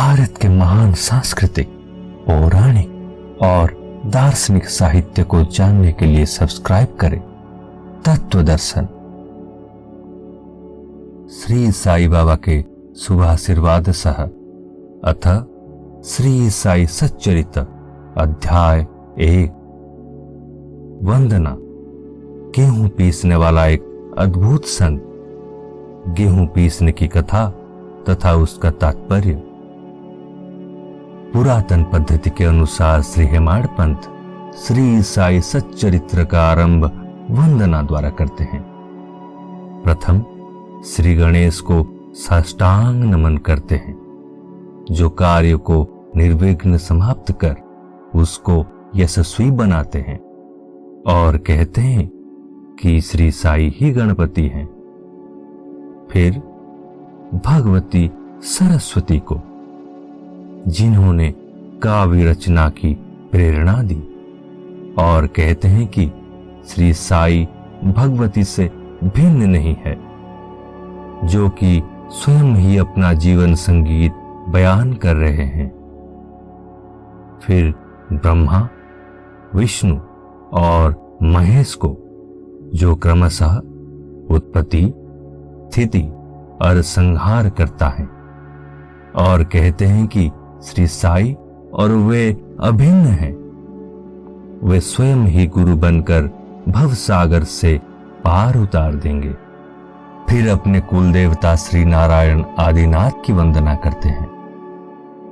भारत के महान सांस्कृतिक, पौराणिक और दार्शनिक साहित्य को जानने के लिए सब्सक्राइब करें तत्व दर्शन। श्री साई बाबा के शुभ आशीर्वाद सह अथ श्री साई सच्चरित अध्याय 1। वंदना। गेहूं पीसने वाला एक अद्भुत संत। गेहूं पीसने की कथा तथा उसका तात्पर्य। पुरातन पद्धति के अनुसार श्री हेमाड़ पंथ श्री साई सच्चरित्र का आरंभ वंदना द्वारा करते हैं। प्रथम श्री गणेश को साष्टांग नमन करते हैं, जो कार्य को निर्विघ्न समाप्त कर उसको यशस्वी बनाते हैं, और कहते हैं कि श्री साई ही गणपति हैं। फिर भगवती सरस्वती को, जिन्होंने काव्य रचना की प्रेरणा दी, और कहते हैं कि श्री साई भगवती से भिन्न नहीं है, जो कि स्वयं ही अपना जीवन संगीत बयान कर रहे हैं। फिर ब्रह्मा, विष्णु और महेश को, जो क्रमशः उत्पत्ति, स्थिति और संहार करता है, और कहते हैं कि श्री साई और वे अभिन्न हैं। वे स्वयं ही गुरु बनकर भवसागर से पार उतार देंगे। फिर अपने कुल देवता श्री नारायण आदिनाथ की वंदना करते हैं,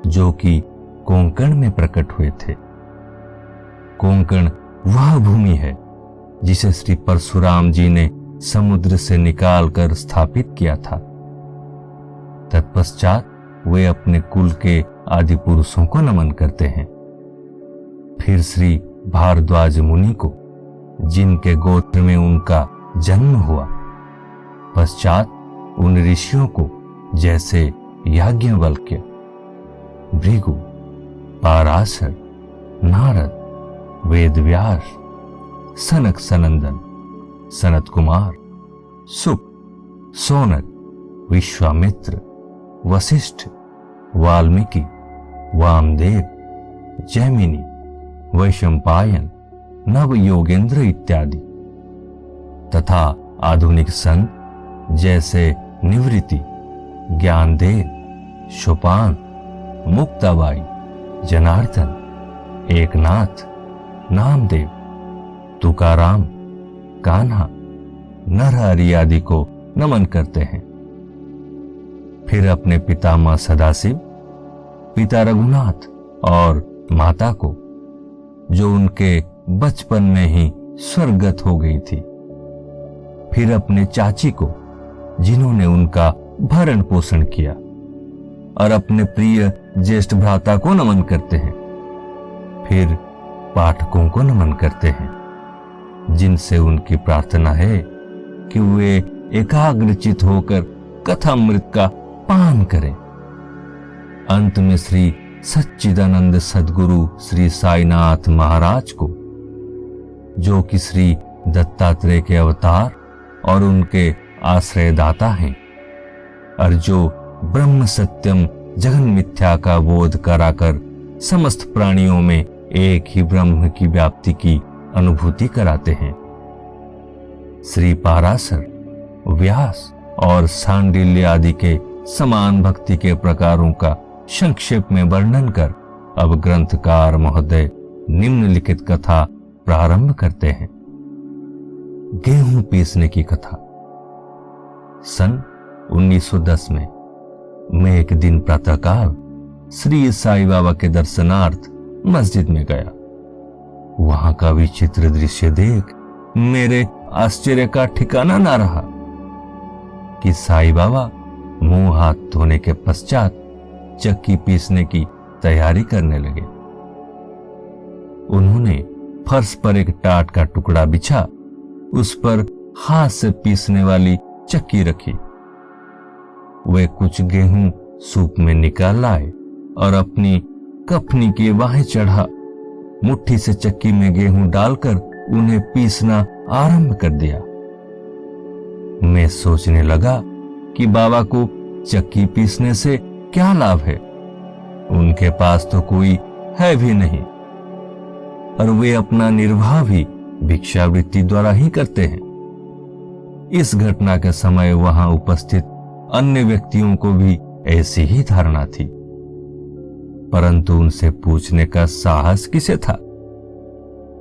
जो कि कोंकण में प्रकट हुए थे। कोंकण वह भूमि है जिसे श्री परशुराम जी ने समुद्र से निकालकर स्थापित किया था। तत्पश्चात वे अपने कुल के आदि पुरुषों को नमन करते हैं। फिर श्री भारद्वाज मुनि को, जिनके गोत्र में उनका जन्म हुआ। पश्चात उन ऋषियों को, जैसे याज्ञवल्क्य, भृगु, पाराशर, नारद, वेदव्यास, सनक सनंदन, सनत कुमार, सुक, सौनक, विश्वामित्र, वशिष्ठ, वाल्मीकि, वामदेव, जैमिनी, वैशंपायन, नव योगेंद्र इत्यादि, तथा आधुनिक संत जैसे निवृत्ति, ज्ञानदेव, शोपान, मुक्ताबाई, जनार्दन, एकनाथ, नामदेव, तुकाराम, कान्हा, नरहरि आदि को नमन करते हैं। फिर अपने पितामह सदाशिव, पिता रघुनाथ और माता को, जो उनके बचपन में ही स्वर्गत हो गई थी। फिर अपने चाची को, जिन्होंने उनका भरण पोषण किया, और अपने प्रिय ज्येष्ठ भ्राता को नमन करते हैं। फिर पाठकों को नमन करते हैं, जिनसे उनकी प्रार्थना है कि वे एकाग्रचित होकर कथामृत का पान करें। अंत में श्री सच्चिदानंद सद्गुरु श्री साईनाथ महाराज को, जो कि श्री दत्तात्रेय के अवतार और उनके आश्रयदाता हैं, और जो ब्रह्म सत्यम जगन मिथ्या का बोध कराकर समस्त प्राणियों में एक ही ब्रह्म की व्याप्ति की अनुभूति कराते हैं। श्री पाराशर, व्यास और सांडिल्य आदि के समान भक्ति के प्रकारों का संक्षेप में वर्णन कर अब ग्रंथकार महोदय निम्नलिखित कथा प्रारंभ करते हैं। गेहूं पीसने की कथा। सन 1910 में मैं एक दिन प्रातःकाल श्री साई बाबा के दर्शनार्थ मस्जिद में गया। वहां का विचित्र दृश्य देख मेरे आश्चर्य का ठिकाना ना रहा कि साई बाबा मुंह हाथ धोने के पश्चात चक्की पीसने की तैयारी करने लगे। उन्होंने फर्श पर एक टाट का टुकड़ा बिछा, उस पर हाथ से पीसने वाली चक्की रखी। वे कुछ गेहूं सूप में निकाल लाए और अपनी कफनी की बाहें चढ़ा मुट्ठी से चक्की में गेहूं डालकर उन्हें पीसना आरंभ कर दिया। मैं सोचने लगा कि बाबा को चक्की पीसने से क्या लाभ है, उनके पास तो कोई है भी नहीं और वे अपना निर्वाह भी भिक्षावृत्ति द्वारा ही करते हैं। इस घटना के समय वहां उपस्थित अन्य व्यक्तियों को भी ऐसी ही धारणा थी, परंतु उनसे पूछने का साहस किसे था।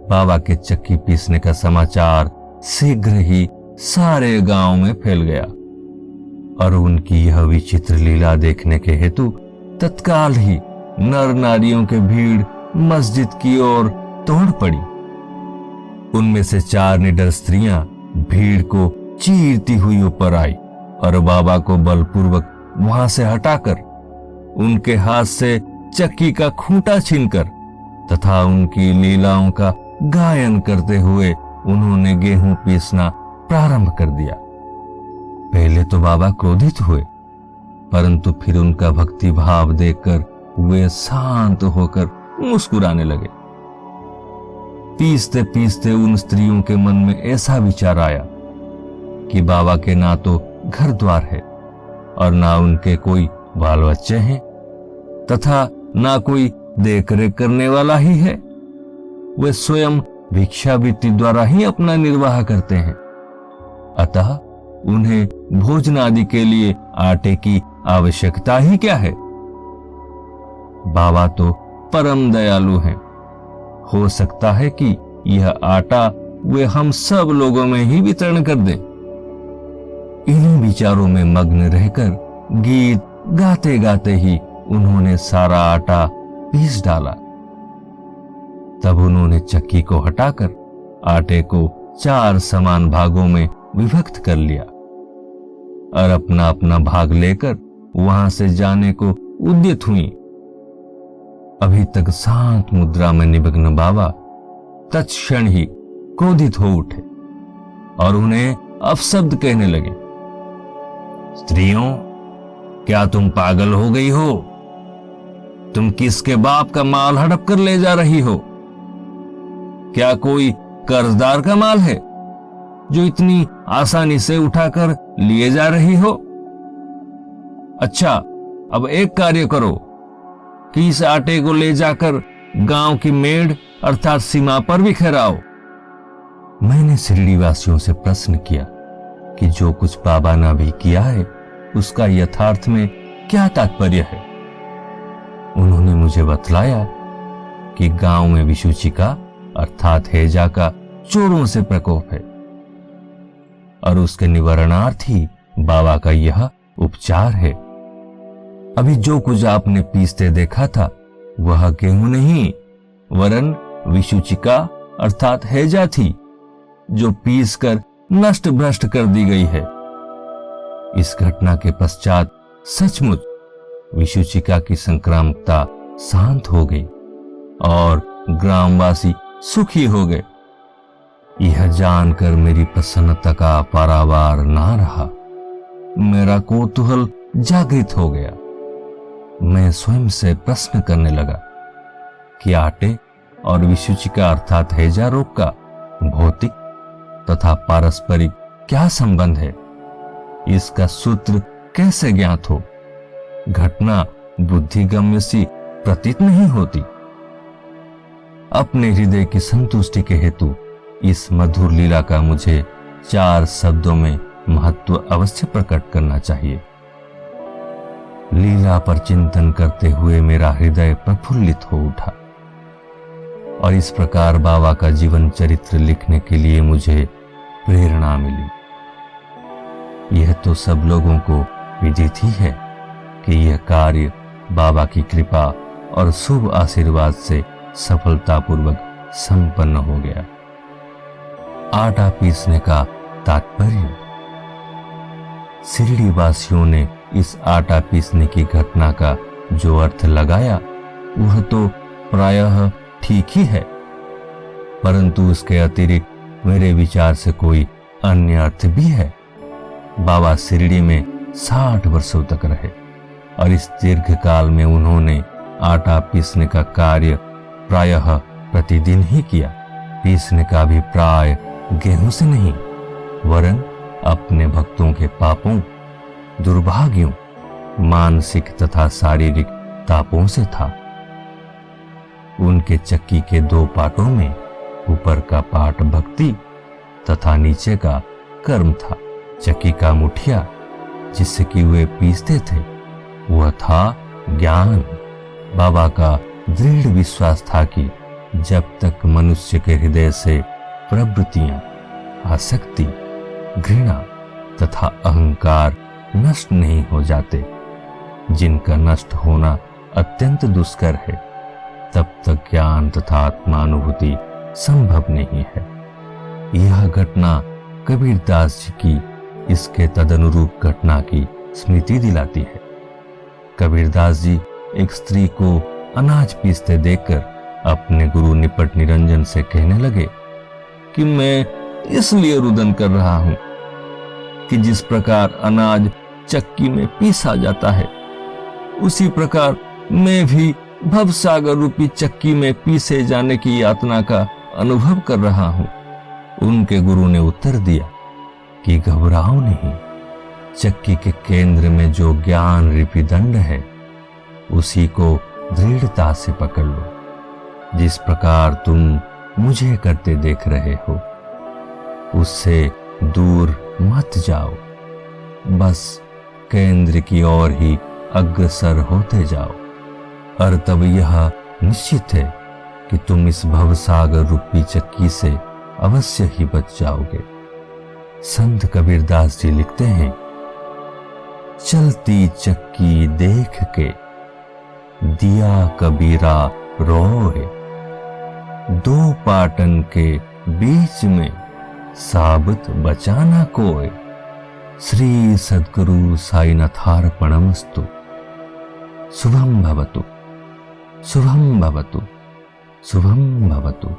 बाबा के चक्की पीसने का समाचार शीघ्र ही सारे गांव में फैल गया और उनकी यह विचित्र लीला देखने के हेतु तत्काल ही नर नारियों के भीड़ मस्जिद की ओर दौड़ पड़ी। उनमें से 4 निडर स्त्रियां भीड़ को चीरती हुई ऊपर आई और बाबा को बलपूर्वक वहां से हटाकर उनके हाथ से चक्की का खूंटा छीनकर तथा उनकी लीलाओं का गायन करते हुए उन्होंने गेहूं पीसना प्रारंभ कर दिया। पहले तो बाबा क्रोधित हुए, परंतु फिर उनका भक्ति भाव देखकर वे शांत होकर मुस्कुराने लगे। पीसते पीसते उन स्त्रियों के मन में ऐसा विचार आया कि बाबा के ना तो घर द्वार है और ना उनके कोई बाल बच्चे हैं तथा ना कोई देखरेख करने वाला ही है। वे स्वयं भिक्षावृत्ति द्वारा ही अपना निर्वाह करते हैं, अतः उन्हें भोजन आदि के लिए आटे की आवश्यकता ही क्या है। बाबा तो परम दयालु हैं, हो सकता है कि यह आटा वे हम सब लोगों में ही वितरण कर दें। इन्हीं विचारों में मग्न रहकर गीत गाते गाते ही उन्होंने सारा आटा पीस डाला। तब उन्होंने चक्की को हटाकर आटे को 4 समान भागों में विभक्त कर लिया और अपना अपना भाग लेकर वहां से जाने को उद्यत हुई। अभी तक शांत मुद्रा में निमग्न बाबा तत्क्षण ही क्रोधित हो उठे और उन्हें अपशब्द कहने लगे। स्त्रियों, क्या तुम पागल हो गई हो? तुम किसके बाप का माल हड़प कर ले जा रही हो? क्या कोई कर्जदार का माल है जो इतनी आसानी से उठाकर लिए जा रही हो? अच्छा, अब एक कार्य करो कि इस आटे को ले जाकर गांव की मेड़ अर्थात सीमा पर बिखराओ। मैंने शिरडी वासियों से प्रश्न किया कि जो कुछ बाबा ने भी किया है उसका यथार्थ में क्या तात्पर्य है। उन्होंने मुझे बतलाया कि गांव में विषुचिका अर्थात हैजा का चोरों से प्रकोप है और उसके निवारणार्थ ही बाबा का यह उपचार है। अभी जो कुछ आपने पीसते देखा था वह गेहूं नहीं वरन विषुचिका अर्थात हैजा थी, जो पीस कर नष्ट भ्रष्ट कर दी गई है। इस घटना के पश्चात सचमुच विषुचिका की संक्रामकता शांत हो गई और ग्रामवासी सुखी हो गए। यह जानकर मेरी प्रसन्नता का पारावार ना रहा। मेरा कौतूहल जागृत हो गया। मैं स्वयं से प्रश्न करने लगा कि आटे और विषुचिका अर्थात हैजा रोग का भौतिक तथा पारस्परिक क्या संबंध है? इसका सूत्र कैसे ज्ञात हो? घटना बुद्धिगम्य सी प्रतीत नहीं होती। अपने हृदय की संतुष्टि के हेतु इस मधुर लीला का मुझे 4 शब्दों में महत्व अवश्य प्रकट करना चाहिए। लीला पर चिंतन करते हुए मेरा हृदय प्रफुल्लित हो उठा और इस प्रकार बाबा का जीवन चरित्र लिखने के लिए मुझे प्रेरणा मिली। यह तो सब लोगों को विदित ही है कि यह कार्य बाबा की कृपा और शुभ आशीर्वाद से सफलतापूर्वक संपन्न हो गया। आटा पीसने का तात्पर्य। शिरडी वासियों ने इस आटा पीसने की घटना का जो अर्थ लगाया वह तो प्रायः ठीक ही है, परंतु उसके अतिरिक्त मेरे विचार से कोई अन्य अर्थ भी है। बाबा शिरडी में 60 वर्षों तक रहे और इस दीर्घ काल में उन्होंने आटा पीसने का कार्य प्रायः प्रतिदिन ही किया। पीसने का भी प्राय गेहूं से नहीं वरन अपने भक्तों के पापों, दुर्भाग्यों, मानसिक तथा शारीरिक तापों से था। उनके चक्की के 2 पाटों में ऊपर का पाट भक्ति तथा नीचे का कर्म था। चक्की का मुठिया जिससे कि वे पीसते थे वह था ज्ञान। बाबा का दृढ़ विश्वास था कि जब तक मनुष्य के हृदय से प्रवृत्तियां, आसक्ति, घृणा तथा अहंकार नष्ट नहीं हो जाते, जिनका नष्ट होना अत्यंत दुष्कर है, तब तक ज्ञान तथा आत्मानुभूति संभव नहीं है। यह घटना कबीरदास जी की इसके तदनुरूप घटना की स्मृति दिलाती है। कबीरदास जी एक स्त्री को अनाज पीसते देखकर अपने गुरु निपट निरंजन से कहने लगे कि मैं इसलिए रुदन कर रहा हूं कि जिस प्रकार अनाज चक्की में पीसा जाता है, उसी प्रकार मैं भी भवसागर रूपी चक्की में पीसे जाने की यातना का अनुभव कर रहा हूं। उनके गुरु ने उत्तर दिया कि घबराओ नहीं, चक्की के केंद्र में जो ज्ञान रूपी दंड है उसी को दृढ़ता से पकड़ लो। जिस प्रकार तुम मुझे करते देख रहे हो उससे दूर मत जाओ, बस केंद्र की ओर ही अग्रसर होते जाओ, और तब यह निश्चित है कि तुम इस भवसागर रूपी चक्की से अवश्य ही बच जाओगे। संत कबीरदास जी लिखते हैं, चलती चक्की देख के दिया कबीरा रोए, 2 पाटन के बीच में साबत बचाना कोय। श्री सद्गुरु साईनाथार्पणमस्तु। शुभम भवतु, शुभम भवतु, शुभम भवतु।